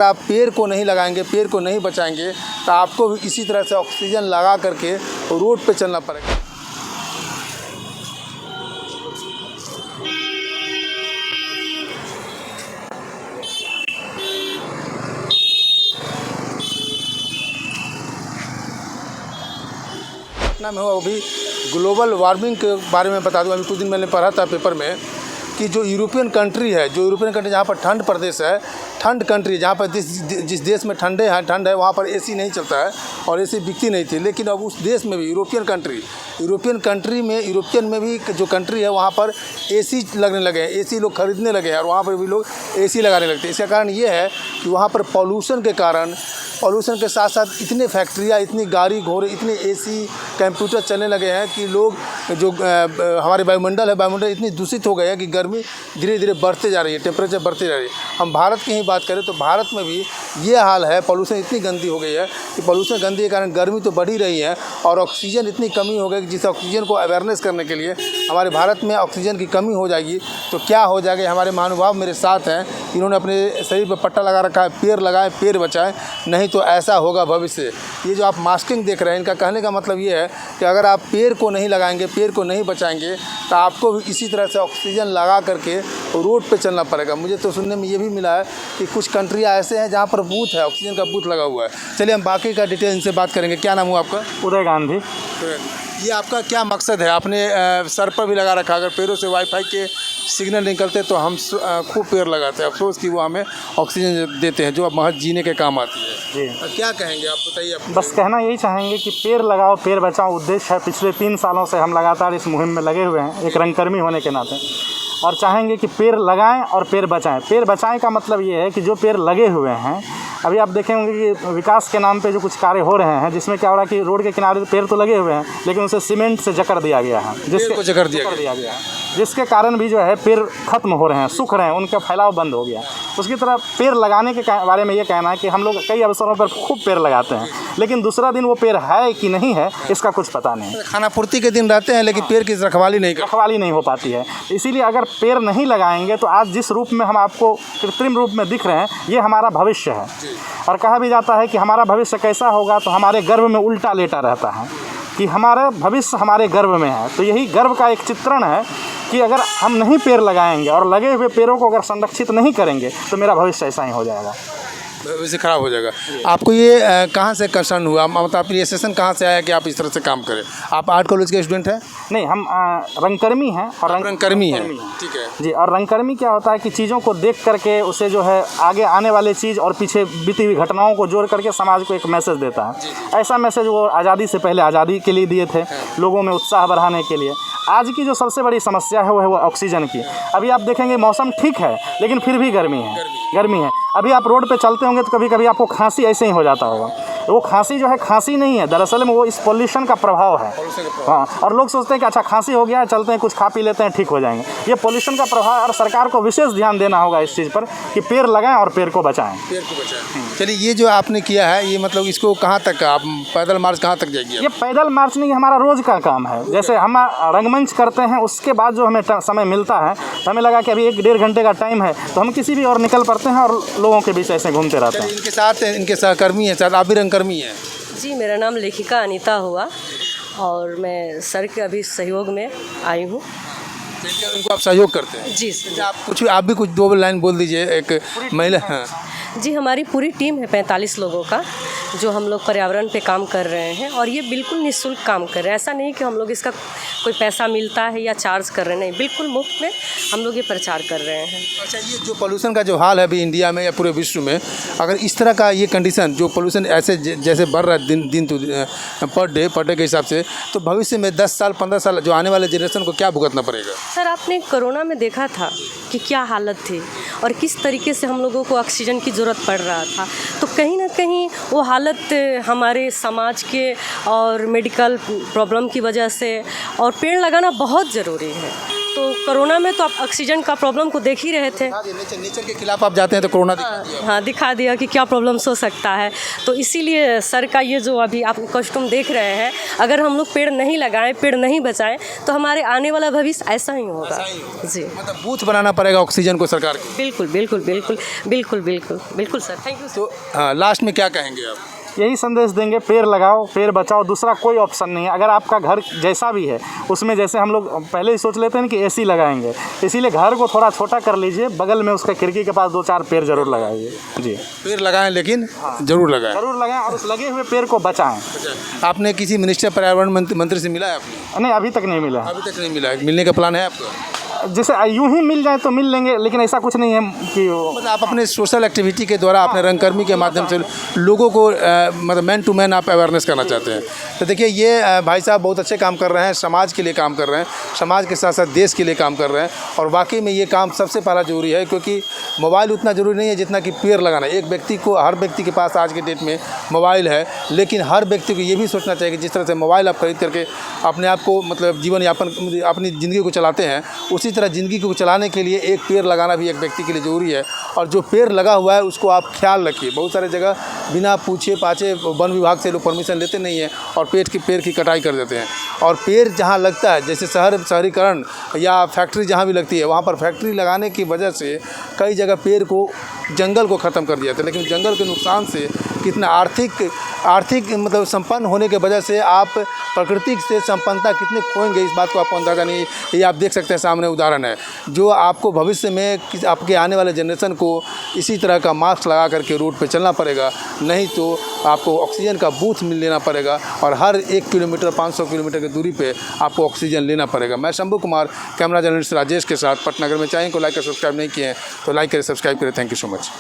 आप पेड़ को नहीं लगाएंगे, पेड़ को नहीं बचाएंगे तो आपको भी इसी तरह से ऑक्सीजन लगा करके रोड पे चलना पड़ेगा। पटना में हो अभी ग्लोबल वार्मिंग के बारे में बता दूं। अभी कुछ दिन मैंने पढ़ा था पेपर में कि जो यूरोपियन कंट्री जहाँ पर ठंड प्रदेश है, ठंड कंट्री जहाँ पर जिस देश में ठंड है वहाँ पर एसी नहीं चलता है और एसी बिकती नहीं थी। लेकिन अब उस देश में भी यूरोपियन में भी जो कंट्री है वहाँ पर एसी लगने लगे हैं, एसी लोग खरीदने लगे हैं और वहाँ पर भी लोग एसी लगाने लगते हैं। इसका कारण ये है कि वहाँ पर पॉल्यूशन के साथ साथ इतने फैक्ट्रियाँ, इतनी गाड़ी घोड़े, इतने एसी कंप्यूटर चलने लगे हैं कि लोग जो हमारे वायुमंडल इतनी दूषित हो गए हैं कि गर्मी धीरे धीरे बढ़ते जा रही है, टेम्परेचर बढ़ते जा रही है। हम भारत की ही बात करें तो भारत में भी ये हाल है, पॉल्यूशन इतनी गंदी हो गई है कि पॉल्यूशन गंदी के कारण गर्मी तो बढ़ ही रही है और ऑक्सीजन इतनी कमी हो गई कि जिस ऑक्सीजन को अवेयरनेस करने के लिए हमारे भारत में ऑक्सीजन की कमी हो जाएगी तो क्या हो जाएगा। हमारे महानुभाव मेरे साथ हैं, इन्होंने अपने शरीर पर पट्टा लगा रखा है, पेड़ लगाएं, पेड़ बचाएं, नहीं तो ऐसा होगा भविष्य। ये जो आप मास्किंग देख रहे हैं, इनका कहने का मतलब ये है कि अगर आप पेड़ को नहीं लगाएंगे, पेड़ को नहीं बचाएंगे तो आपको भी इसी तरह से ऑक्सीजन लगा करके रोड पे चलना पड़ेगा। मुझे तो सुनने में ये भी मिला है कि कुछ कंट्रियाँ ऐसे हैं जहाँ पर बूथ है, ऑक्सीजन का बूथ लगा हुआ है। चलिए हम बाकी का डिटेल इनसे बात करेंगे। क्या नाम हुआ आपका? उदय गांधी। ये आपका क्या मकसद है? आपने सर पर भी लगा रखा, अगर पेड़ों से वाईफाई के सिग्नल निकलते तो हम खूब पेड़ लगाते हैं, अफसोस कि वो हमें ऑक्सीजन देते हैं जो अब महज जीने के काम आती है। जी, क्या कहेंगे आप, बताइए। बस कहना यही चाहेंगे कि पेड़ लगाओ पेड़ बचाओ उद्देश्य है। पिछले 3 सालों से हम लगातार इस मुहिम में लगे हुए हैं, एक रंगकर्मी होने के नाते, और चाहेंगे कि पेड़ लगाएं और पेड़ बचाएं। पेड़ बचाएं का मतलब ये है कि जो पेड़ लगे हुए हैं, अभी आप देखेंगे कि विकास के नाम पे जो कुछ कार्य हो रहे हैं, जिसमें क्या हो रहा है कि रोड के किनारे पेड़ तो लगे हुए हैं लेकिन उसे सीमेंट से जकड़ दिया गया है, जकड़ दिया गया है, जिसके कारण भी जो है पेड़ खत्म हो रहे हैं, सूख रहे हैं, उनका फैलाव बंद हो गया। उसकी तरह पेड़ लगाने के बारे में ये कहना है कि हम लोग कई अवसरों पर खूब पेड़ लगाते हैं लेकिन दूसरा दिन वो पेड़ है कि नहीं है इसका कुछ पता नहीं। खाना पूर्ति के दिन रहते हैं लेकिन पेड़ की रखवाली नहीं हो पाती है। इसीलिए अगर पेड़ नहीं लगाएंगे तो आज जिस रूप में हम आपको कृत्रिम रूप में दिख रहे हैं, ये हमारा भविष्य है। और कहा भी जाता है कि हमारा भविष्य कैसा होगा तो हमारे गर्भ में उल्टा लेटा रहता है कि हमारा भविष्य हमारे गर्भ में है। तो यही गर्भ का एक चित्रण है कि अगर हम नहीं पेड़ लगाएंगे और लगे हुए पेड़ों को अगर संरक्षित नहीं करेंगे तो मेरा भविष्य ऐसा ही हो जाएगा, वैसे ख़राब हो जाएगा। आपको ये कहाँ से कंसर्न हुआ, मतलब आपकी ये सेशन कहाँ से आया कि आप इस तरह से काम करें? आप आर्ट कॉलेज के स्टूडेंट हैं? नहीं, हम रंगकर्मी हैं। और रंगकर्मी हैं, ठीक है जी। और रंगकर्मी क्या होता है कि चीज़ों को देख करके उसे जो है आगे आने वाले चीज़ और पीछे बीती हुई घटनाओं को जोड़ करके समाज को एक मैसेज देता है। ऐसा मैसेज वो आज़ादी से पहले आज़ादी के लिए दिए थे, लोगों में उत्साह बढ़ाने के लिए। आज की जो सबसे बड़ी समस्या है वो है वो ऑक्सीजन की। अभी आप देखेंगे मौसम ठीक है लेकिन फिर भी गर्मी है। अभी आप रोड पे चलते होंगे तो कभी कभी आपको खांसी ऐसे ही हो जाता होगा। वो खांसी जो है खांसी नहीं है, दरअसल में वो इस पॉल्यूशन का प्रभाव है। हाँ, और लोग सोचते हैं कि अच्छा खांसी हो गया, चलते हैं कुछ खा पी लेते हैं, ठीक हो जाएंगे। ये पॉल्यूशन का प्रभाव, और सरकार को विशेष ध्यान देना होगा इस चीज़ पर कि पेड़ लगाएं और पेड़ को बचाएं। चलिए, ये जो आपने किया है ये मतलब इसको कहाँ तक आप पैदल मार्च कहाँ तक जाएगी? ये पैदल मार्च नहीं, हमारा रोज़ का काम है। जैसे हम रंगमंच करते हैं उसके बाद जो हमें समय मिलता है तो हमें लगा कि अभी 1-1.5 घंटे का टाइम है तो हम किसी भी और निकल पड़ते हैं और लोगों के बीच ऐसे घूमते रहते हैं। इनके साथ इनके सहकर्मी हैं, शायद आप भी रंगकर्मी हैं? जी, मेरा नाम लेखिका अनीता हुआ और मैं सर के अभी सहयोग में आई हूँ। उनको आप सहयोग करते हैं? जी सर। आप भी कुछ 2 लाइन बोल दीजिए, एक महिला। हाँ जी, हमारी पूरी टीम है 45 लोगों का, जो हम लोग पर्यावरण पे काम कर रहे हैं और ये बिल्कुल निःशुल्क काम कर रहे हैं। ऐसा नहीं कि हम लोग इसका कोई पैसा मिलता है या चार्ज कर रहे हैं, नहीं, बिल्कुल मुफ्त में हम लोग ये प्रचार कर रहे हैं। अच्छा, ये जो पोल्यूशन का जो हाल है अभी इंडिया में या पूरे विश्व में, अगर इस तरह का ये कंडीशन जो पोल्यूशन ऐसे जैसे बढ़ रहा है दिन टू पर डे के हिसाब से, तो भविष्य में 10 साल 15 साल जो आने वाले जनरेशन को क्या भुगतना पड़ेगा? सर, आपने कोरोना में देखा था कि क्या हालत थी और किस तरीके से हम लोगों को ऑक्सीजन की ज़रूरत पड़ रहा था। तो कहीं ना कहीं वो हालत हमारे समाज के और मेडिकल प्रॉब्लम की वजह से, और पेड़ लगाना बहुत ज़रूरी है। तो कोरोना में तो आप ऑक्सीजन का प्रॉब्लम को देख ही रहे थे। नेचर के खिलाफ आप जाते हैं तो कोरोना दिखा दिया। हाँ, दिखा दिया कि क्या प्रॉब्लम्स हो सकता है। तो इसीलिए सर का ये जो अभी आप कस्टम देख रहे हैं, अगर हम लोग पेड़ नहीं लगाएं, पेड़ नहीं बचाएं, तो हमारे आने वाला भविष्य ऐसा ही होगा। जी, मतलब बूथ बनाना पड़ेगा ऑक्सीजन को सरकार को। बिल्कुल बिल्कुल बिल्कुल बिल्कुल बिल्कुल बिल्कुल सर, थैंक यू। तो हाँ, लास्ट में क्या कहेंगे आप? यही संदेश देंगे, पेड़ लगाओ, पेड़ बचाओ, दूसरा कोई ऑप्शन नहीं है। अगर आपका घर जैसा भी है उसमें, जैसे हम लोग पहले ही सोच लेते हैं कि एसी लगाएंगे, इसीलिए घर को थोड़ा छोटा कर लीजिए, बगल में उसका खिड़की के पास 2-4 पेड़ जरूर लगाइए। जी, पेड़ लगाएं, लेकिन जरूर लगाएं, और उस लगे हुए पेड़ को बचाएं। आपने किसी मिनिस्टर पर्यावरण मंत्री से मिला है आपने? नहीं, अभी तक नहीं मिला। अभी तक नहीं मिला है। मिलने का प्लान है आपका? जैसे यूं ही मिल जाए तो मिल लेंगे, लेकिन ऐसा कुछ नहीं है कि मतलब आप अपने सोशल एक्टिविटी के द्वारा, अपने रंगकर्मी के माध्यम से लोगों को मतलब मैन टू मैन आप अवेयरनेस करना चाहते हैं। तो देखिए, ये भाई साहब बहुत अच्छे काम कर रहे हैं, समाज के लिए काम कर रहे हैं, समाज के साथ साथ देश के लिए काम कर रहे हैं। और वाकई में ये काम सबसे पहला ज़रूरी है, क्योंकि मोबाइल उतना ज़रूरी नहीं है जितना कि पेड़ लगाना। एक व्यक्ति को, हर व्यक्ति के पास आज के डेट में मोबाइल है, लेकिन हर व्यक्ति को ये भी सोचना चाहिए कि जिस तरह से मोबाइल आप खरीद करके अपने आप को मतलब जीवन यापन, अपनी ज़िंदगी को चलाते हैं, उसी तरह ज़िंदगी को चलाने के लिए एक पेड़ लगाना भी एक व्यक्ति के लिए ज़रूरी है। और जो पेड़ लगा हुआ है उसको आप ख्याल रखिए। बहुत सारे जगह बिना पूछे पाछे वन विभाग से लोग परमिशन लेते नहीं हैं और पेड़ की कटाई कर देते हैं। और पेड़ जहाँ लगता है, जैसे शहरीकरण या फैक्ट्री जहाँ भी लगती है, वहाँ पर फैक्ट्री लगाने की वजह से कई जगह पेड़ को, जंगल को ख़त्म कर दिया था। लेकिन जंगल के नुकसान से कितना आर्थिक मतलब संपन्न होने के वजह से आप प्रकृति से संपन्नता कितने खोएंगे, इस बात को आपको अंदाज़ा नहीं। ये आप देख सकते हैं, सामने उदाहरण है जो आपको भविष्य में आपके आने वाले जनरेशन को इसी तरह का मास्क लगा करके रोड पे चलना पड़ेगा, नहीं तो आपको ऑक्सीजन का बूथ मिल लेना पड़ेगा और हर 1 किलोमीटर 500 किलोमीटर की दूरी पे आपको ऑक्सीजन लेना पड़ेगा। मैं शंभू कुमार, कैमरा जर्नलिस्ट राजेश के साथ, पटनागर में। चैनल को लाइक और सब्सक्राइब नहीं किए हैं तो लाइक करें, सब्सक्राइब करें। Thank you so much.